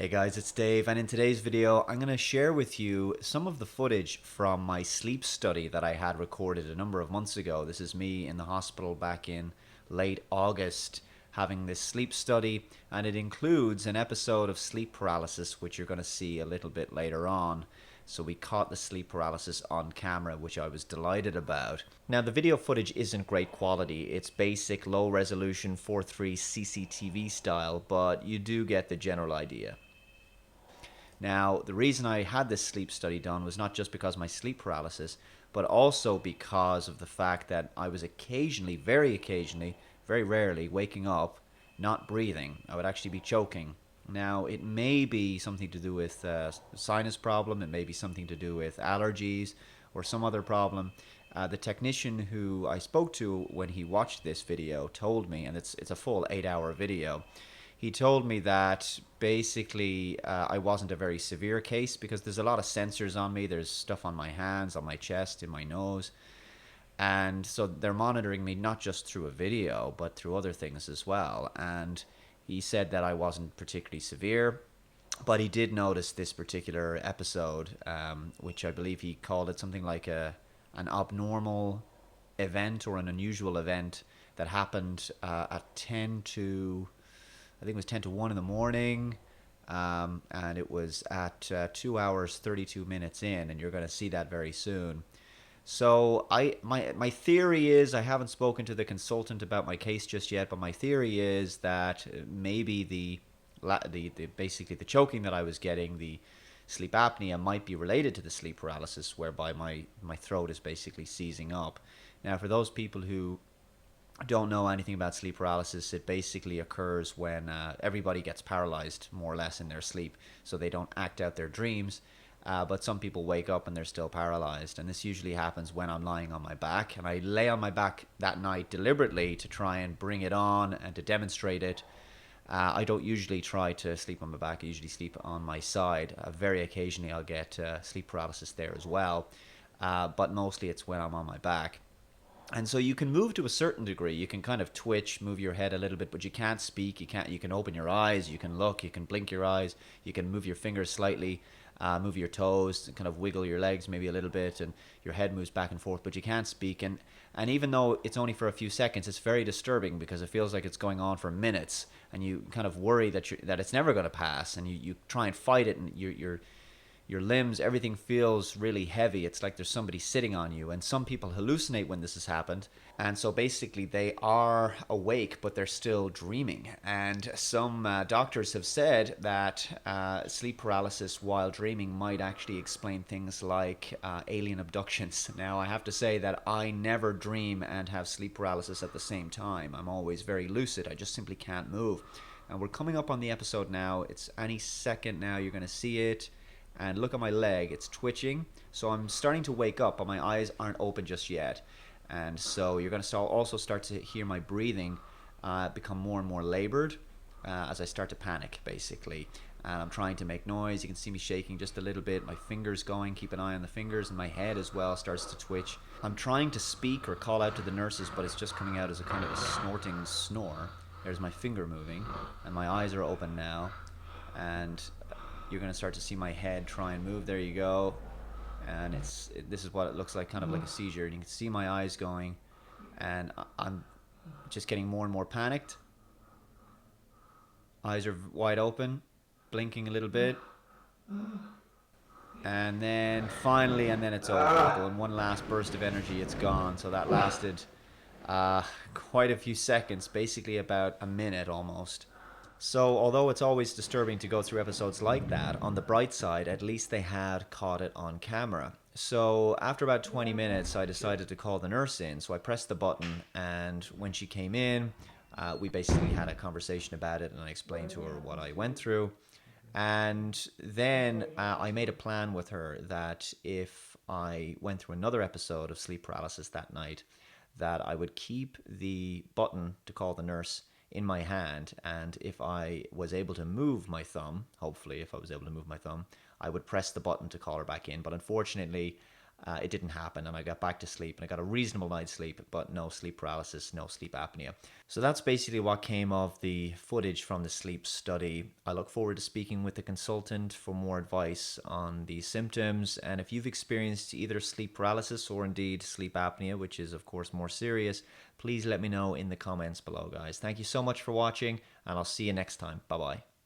Hey guys, it's Dave, and in today's video, I'm going to share with you some of the footage from my sleep study that I had recorded a number of months ago. This is me in the hospital back in late August having this sleep study, and it includes an episode of sleep paralysis, which you're going to see a little bit later on. So we caught the sleep paralysis on camera, which I was delighted about. Now, the video footage isn't great quality. It's basic, low resolution 4:3 CCTV style, but you do get the general idea. Now, the reason I had this sleep study done was not just because of my sleep paralysis, but also because of the fact that I was occasionally, very rarely, waking up, not breathing. I would actually be choking. Now, it may be something to do with sinus problem, it may be something to do with allergies or some other problem. The technician who I spoke to when he watched this video told me, and it's a full 8-hour video, he told me that basically I wasn't a very severe case because there's a lot of sensors on me. There's stuff on my hands, on my chest, in my nose. And so they're monitoring me not just through a video, but through other things as well. And he said that I wasn't particularly severe, but he did notice this particular episode, which I believe he called it something like an abnormal event or an unusual event that happened at 10 to I think it was 10 to 1 in the morning, and it was at 2 hours 32 minutes in, and you're going to see that very soon. So my theory is, I haven't spoken to the consultant about my case just yet, but my theory is that maybe the basically the choking that I was getting, the sleep apnea, might be related to the sleep paralysis, whereby my throat is basically seizing up. Now, for those people who don't know anything about sleep paralysis, it basically occurs when everybody gets paralyzed more or less in their sleep, so they don't act out their dreams. But some people wake up and they're still paralyzed, and this usually happens when I'm lying on my back. And I lay on my back that night deliberately to try and bring it on and to demonstrate it. I don't usually try to sleep on my back. I usually sleep on my side. Very occasionally I'll get sleep paralysis there as well, but mostly it's when I'm on my back. And so you can move to a certain degree. You can kind of twitch, move your head a little bit, but you can't speak. You can open your eyes, you can look, you can blink your eyes, you can move your fingers slightly, move your toes, kind of wiggle your legs maybe a little bit, and your head moves back and forth, but you can't speak. And even though it's only for a few seconds, it's very disturbing because it feels like it's going on for minutes, and you kind of worry that it's never going to pass, and you try and fight it, and your limbs, everything feels really heavy. It's like there's somebody sitting on you. And some people hallucinate when this has happened. And so basically they are awake, but they're still dreaming. And some doctors have said that sleep paralysis while dreaming might actually explain things like alien abductions. Now, I have to say that I never dream and have sleep paralysis at the same time. I'm always very lucid. I just simply can't move. And we're coming up on the episode now. It's any second now. You're going to see it. And look at my leg, it's twitching. So I'm starting to wake up, but my eyes aren't open just yet. And so you're going to also start to hear my breathing become more and more labored as I start to panic, basically. And I'm trying to make noise. You can see me shaking just a little bit, my fingers going, keep an eye on the fingers, and my head as well starts to twitch. I'm trying to speak or call out to the nurses, but it's just coming out as a kind of a snorting snore. There's my finger moving, and my eyes are open now. And you're going to start to see my head try and move. There you go. And this is what it looks like, kind of like a seizure. And you can see my eyes going, and I'm just getting more and more panicked. Eyes are wide open, blinking a little bit. And then finally, and then it's over. In one last burst of energy, it's gone. So that lasted quite a few seconds, basically about a minute almost. So, although it's always disturbing to go through episodes like that, on the bright side, at least they had caught it on camera. So, after about 20 minutes, I decided to call the nurse in. So, I pressed the button, and when she came in, we basically had a conversation about it, and I explained to her what I went through. And then I made a plan with her that if I went through another episode of sleep paralysis that night, that I would keep the button to call the nurse in my hand, and if I was able to move my thumb, hopefully if I was able to move my thumb, I would press the button to call her back in. But unfortunately, it didn't happen, and I got back to sleep and I got a reasonable night's sleep, but no sleep paralysis, no sleep apnea. So that's basically what came of the footage from the sleep study. I look forward to speaking with the consultant for more advice on these symptoms, and if you've experienced either sleep paralysis or indeed sleep apnea, which is of course more serious, please let me know in the comments below, guys. Thank you so much for watching, and I'll see you next time. Bye bye.